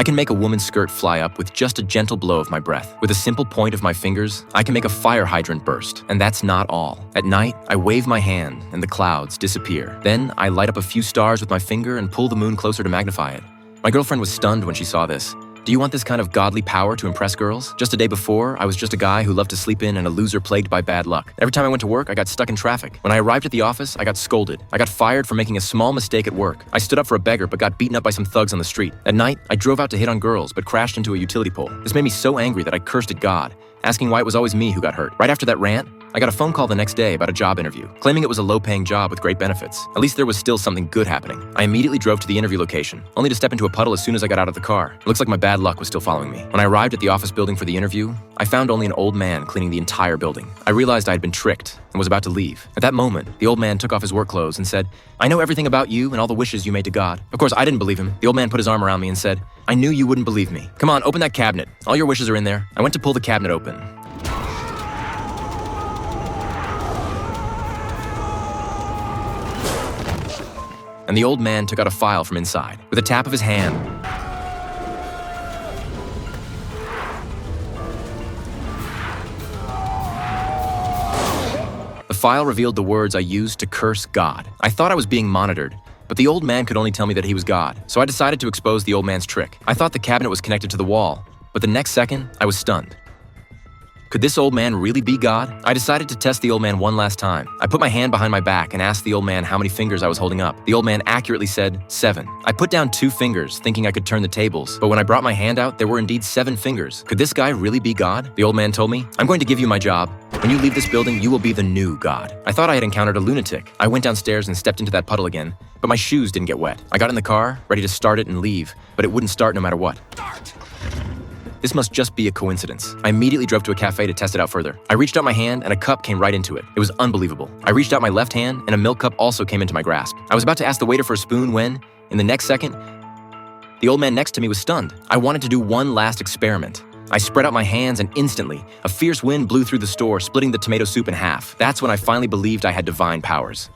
I can make a woman's skirt fly up with just a gentle blow of my breath. With a simple point of my fingers, I can make a fire hydrant burst. And that's not all. At night, I wave my hand and the clouds disappear. Then I light up a few stars with my finger and pull the moon closer to magnify it. My girlfriend was stunned when she saw this. Do you want this kind of godly power to impress girls? Just a day before, I was just a guy who loved to sleep in and a loser plagued by bad luck. Every time I went to work, I got stuck in traffic. When I arrived at the office, I got scolded. I got fired for making a small mistake at work. I stood up for a beggar but got beaten up by some thugs on the street. At night, I drove out to hit on girls but crashed into a utility pole. This made me so angry that I cursed at God, asking why it was always me who got hurt. Right after that rant, I got a phone call the next day about a job interview, claiming it was a low-paying job with great benefits. At least there was still something good happening. I immediately drove to the interview location, only to step into a puddle as soon as I got out of the car. It looks like my bad luck was still following me. When I arrived at the office building for the interview, I found only an old man cleaning the entire building. I realized I had been tricked and was about to leave. At that moment, the old man took off his work clothes and said, "I know everything about you and all the wishes you made to God." Of course, I didn't believe him. The old man put his arm around me and said, "I knew you wouldn't believe me. Come on, open that cabinet. All your wishes are in there." I went to pull the cabinet open. And the old man took out a file from inside. With a tap of his hand, the file revealed the words I used to curse God. I thought I was being monitored, but the old man could only tell me that he was God, so I decided to expose the old man's trick. I thought the cabinet was connected to the wall, but the next second, I was stunned. Could this old man really be God? I decided to test the old man one last time. I put my hand behind my back and asked the old man how many fingers I was holding up. The old man accurately said 7. I put down 2 fingers, thinking I could turn the tables, but when I brought my hand out, there were indeed 7 fingers. Could this guy really be God? The old man told me, "I'm going to give you my job. When you leave this building, you will be the new God." I thought I had encountered a lunatic. I went downstairs and stepped into that puddle again, but my shoes didn't get wet. I got in the car, ready to start it and leave, but it wouldn't start no matter what. This must just be a coincidence. I immediately drove to a cafe to test it out further. I reached out my hand and a cup came right into it. It was unbelievable. I reached out my left hand and a milk cup also came into my grasp. I was about to ask the waiter for a spoon when, in the next second, the old man next to me was stunned. I wanted to do one last experiment. I spread out my hands and instantly, a fierce wind blew through the store, splitting the tomato soup in half. That's when I finally believed I had divine powers.